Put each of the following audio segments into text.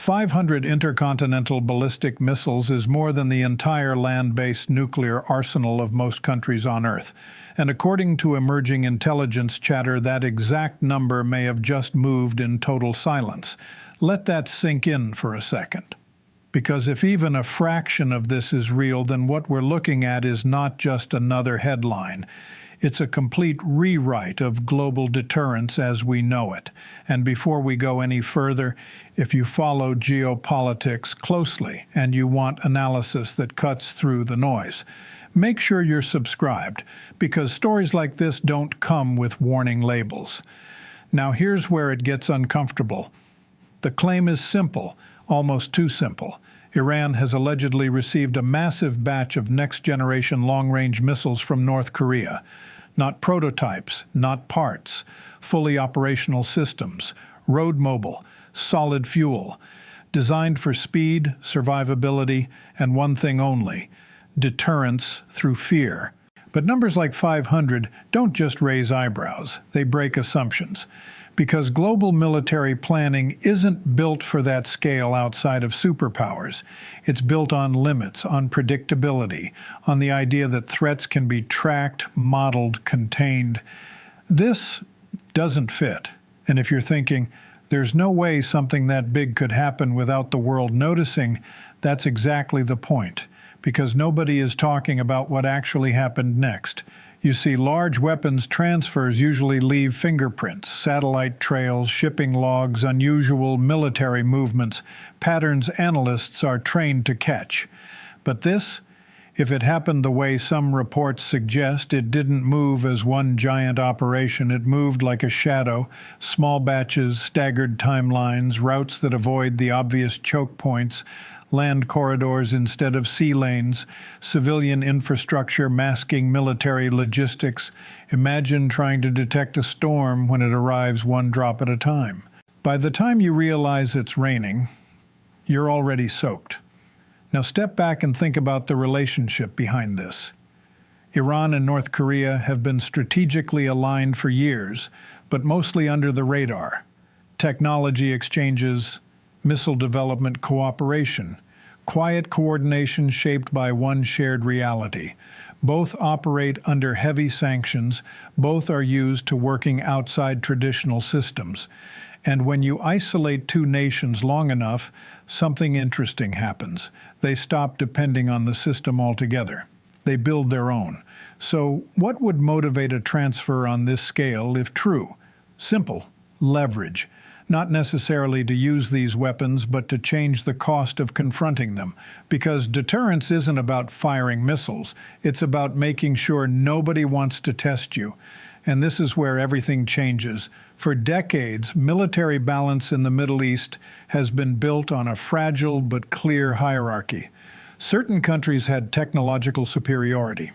500 intercontinental ballistic missiles is more than the entire land-based nuclear arsenal of most countries on Earth. And according to emerging intelligence chatter, that exact number may have just moved in total silence. Let that sink in for a second. Because if even a fraction of this is real, then what we're looking at is not just another headline. It's a complete rewrite of global deterrence as we know it. And before we go any further, if you follow geopolitics closely and you want analysis that cuts through the noise, make sure you're subscribed, because stories like this don't come with warning labels. Now here's where it gets uncomfortable. The claim is simple, almost too simple. Iran has allegedly received a massive batch of next-generation long-range missiles from North Korea. Not prototypes, not parts, fully operational systems, road mobile, solid fuel, designed for speed, survivability, and one thing only: deterrence through fear. But numbers like 500 don't just raise eyebrows, they break assumptions. Because global military planning isn't built for that scale outside of superpowers. It's built on limits, on predictability, on the idea that threats can be tracked, modeled, contained. This doesn't fit. And if you're thinking, there's no way something that big could happen without the world noticing, that's exactly the point. Because nobody is talking about what actually happened next. You see, large weapons transfers usually leave fingerprints, satellite trails, shipping logs, unusual military movements, patterns analysts are trained to catch. But this, if it happened the way some reports suggest, it didn't move as one giant operation. It moved like a shadow, small batches, staggered timelines, routes that avoid the obvious choke points, land corridors instead of sea lanes, civilian infrastructure masking military logistics. Imagine trying to detect a storm when it arrives one drop at a time. By the time you realize it's raining, you're already soaked. Now step back and think about the relationship behind this. Iran and North Korea have been strategically aligned for years, but mostly under the radar. Technology exchanges, missile development cooperation, quiet coordination shaped by one shared reality. Both operate under heavy sanctions, both are used to working outside traditional systems. And when you isolate two nations long enough, something interesting happens. They stop depending on the system altogether. They build their own. So what would motivate a transfer on this scale if true? Simple: leverage. Not necessarily to use these weapons, but to change the cost of confronting them. Because deterrence isn't about firing missiles. It's about making sure nobody wants to test you. And this is where everything changes. For decades, military balance in the Middle East has been built on a fragile but clear hierarchy. Certain countries had technological superiority.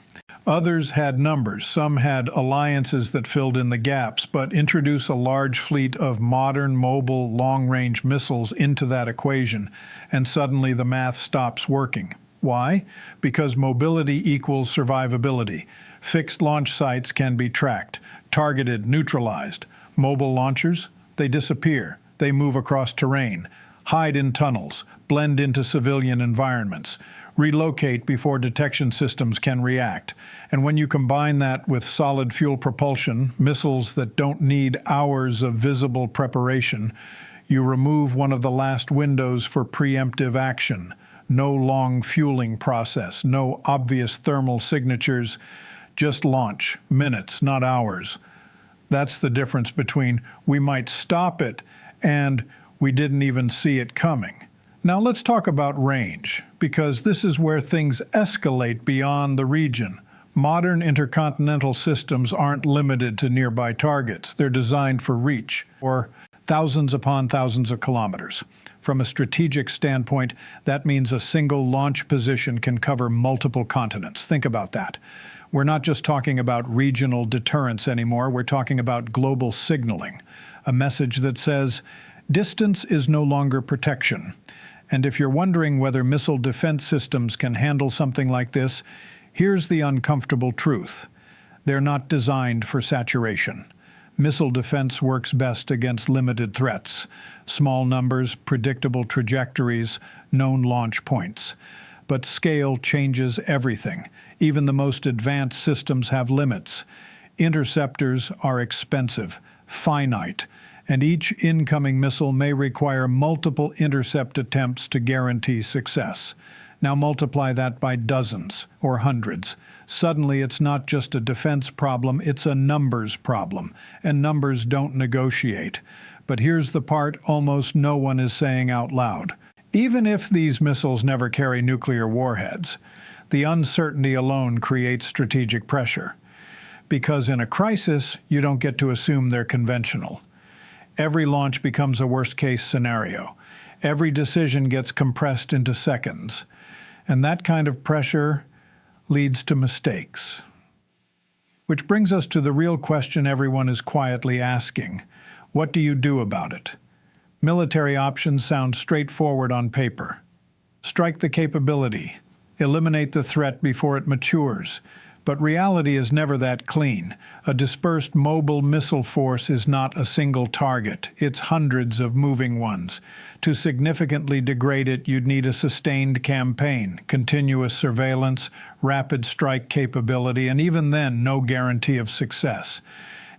Others had numbers. Some had alliances that filled in the gaps, but introduce a large fleet of modern, mobile, long-range missiles into that equation, and suddenly the math stops working. Why? Because mobility equals survivability. Fixed launch sites can be tracked, targeted, neutralized. Mobile launchers? They disappear. They move across terrain, hide in tunnels, blend into civilian environments, relocate before detection systems can react. And when you combine that with solid fuel propulsion, missiles that don't need hours of visible preparation, you remove one of the last windows for preemptive action. No long fueling process, no obvious thermal signatures, just launch, minutes, not hours. That's the difference between we might stop it and we didn't even see it coming. Now let's talk about range, because this is where things escalate beyond the region. Modern intercontinental systems aren't limited to nearby targets. They're designed for reach, or thousands upon thousands of kilometers. From a strategic standpoint, that means a single launch position can cover multiple continents. Think about that. We're not just talking about regional deterrence anymore, we're talking about global signaling. A message that says, distance is no longer protection. And if you're wondering whether missile defense systems can handle something like this, here's the uncomfortable truth. They're not designed for saturation. Missile defense works best against limited threats, small numbers, predictable trajectories, known launch points. But scale changes everything. Even the most advanced systems have limits. Interceptors are expensive, finite, and each incoming missile may require multiple intercept attempts to guarantee success. Now multiply that by dozens or hundreds. Suddenly it's not just a defense problem, it's a numbers problem, and numbers don't negotiate. But here's the part almost no one is saying out loud. Even if these missiles never carry nuclear warheads, the uncertainty alone creates strategic pressure. Because in a crisis, you don't get to assume they're conventional. Every launch becomes a worst-case scenario. Every decision gets compressed into seconds. And that kind of pressure leads to mistakes. Which brings us to the real question everyone is quietly asking. What do you do about it? Military options sound straightforward on paper. Strike the capability. Eliminate the threat before it matures. But reality is never that clean. A dispersed mobile missile force is not a single target. It's hundreds of moving ones. To significantly degrade it, you'd need a sustained campaign, continuous surveillance, rapid strike capability, and even then, no guarantee of success.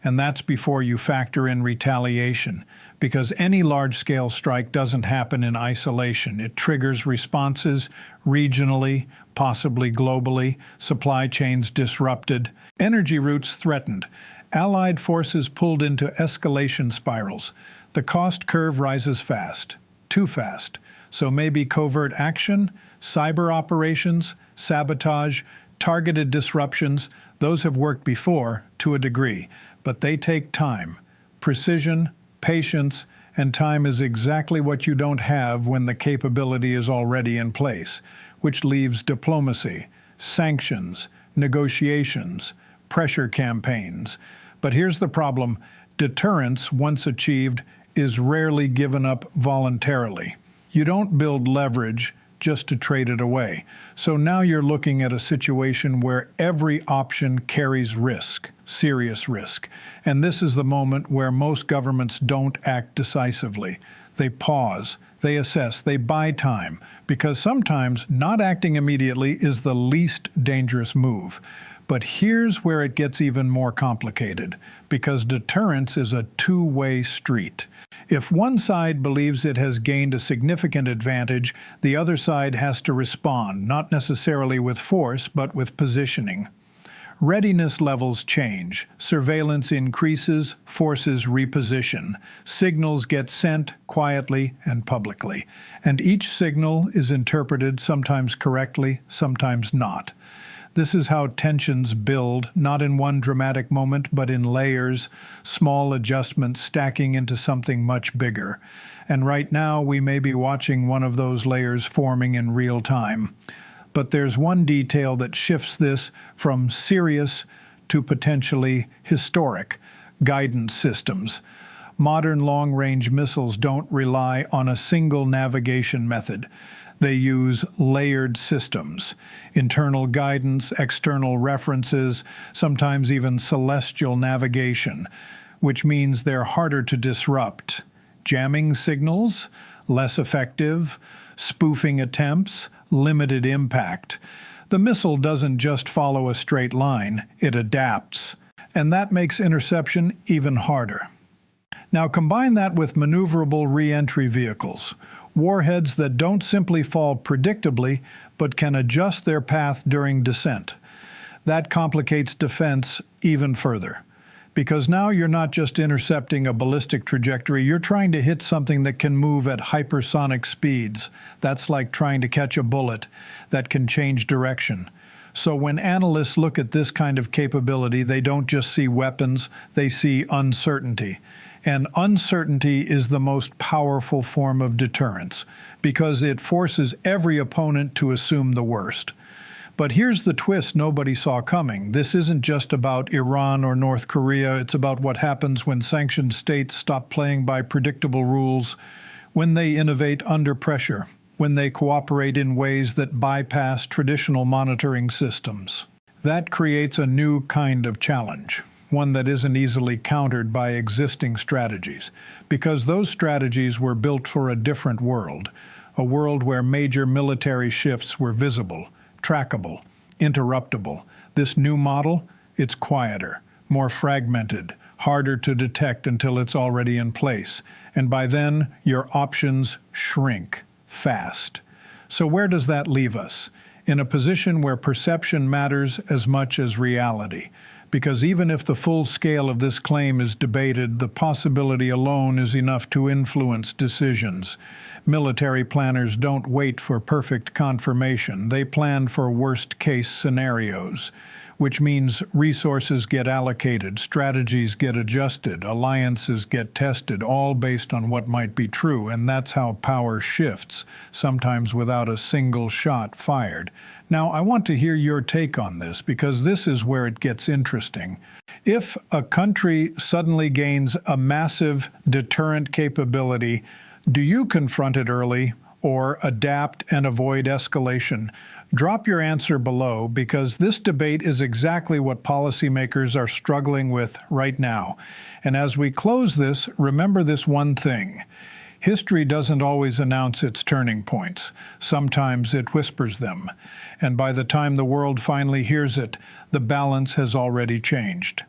And that's before you factor in retaliation, because any large-scale strike doesn't happen in isolation. It triggers responses regionally, possibly globally, supply chains disrupted, energy routes threatened, allied forces pulled into escalation spirals. The cost curve rises fast, too fast. So maybe covert action, cyber operations, sabotage, targeted disruptions, those have worked before to a degree, but they take time, precision, patience, and time is exactly what you don't have when the capability is already in place, which leaves diplomacy, sanctions, negotiations, pressure campaigns. But here's the problem. Deterrence, once achieved, is rarely given up voluntarily. You don't build leverage just to trade it away. So now you're looking at a situation where every option carries risk, serious risk. And this is the moment where most governments don't act decisively. They pause, they assess, they buy time, because sometimes not acting immediately is the least dangerous move. But here's where it gets even more complicated, because deterrence is a two-way street. If one side believes it has gained a significant advantage, the other side has to respond, not necessarily with force, but with positioning. Readiness levels change, surveillance increases, forces reposition, signals get sent quietly and publicly, and each signal is interpreted sometimes correctly, sometimes not. This is how tensions build, not in one dramatic moment, but in layers, small adjustments stacking into something much bigger. And right now, we may be watching one of those layers forming in real time. But there's one detail that shifts this from serious to potentially historic: guidance systems. Modern long-range missiles don't rely on a single navigation method. They use layered systems, internal guidance, external references, sometimes even celestial navigation, which means they're harder to disrupt. Jamming signals, less effective, spoofing attempts, limited impact. The missile doesn't just follow a straight line, it adapts. And that makes interception even harder. Now combine that with maneuverable re-entry vehicles, warheads that don't simply fall predictably, but can adjust their path during descent. That complicates defense even further, because now you're not just intercepting a ballistic trajectory, you're trying to hit something that can move at hypersonic speeds. That's like trying to catch a bullet that can change direction. So when analysts look at this kind of capability, they don't just see weapons, they see uncertainty. And uncertainty is the most powerful form of deterrence, because it forces every opponent to assume the worst. But here's the twist nobody saw coming. This isn't just about Iran or North Korea, it's about what happens when sanctioned states stop playing by predictable rules, when they innovate under pressure, when they cooperate in ways that bypass traditional monitoring systems. That creates a new kind of challenge, one that isn't easily countered by existing strategies, because those strategies were built for a different world, a world where major military shifts were visible, trackable, interruptible. This new model, it's quieter, more fragmented, harder to detect until it's already in place, and by then your options shrink fast. So where does that leave us? In a position where perception matters as much as reality. Because even if the full scale of this claim is debated, the possibility alone is enough to influence decisions. Military planners don't wait for perfect confirmation. They plan for worst-case scenarios, which means resources get allocated, strategies get adjusted, alliances get tested, all based on what might be true, and that's how power shifts, sometimes without a single shot fired. Now, I want to hear your take on this, because this is where it gets interesting. If a country suddenly gains a massive deterrent capability, do you confront it early or adapt and avoid escalation? Drop your answer below, because this debate is exactly what policymakers are struggling with right now. And as we close this, remember this one thing. History doesn't always announce its turning points. Sometimes it whispers them. And by the time the world finally hears it, the balance has already changed.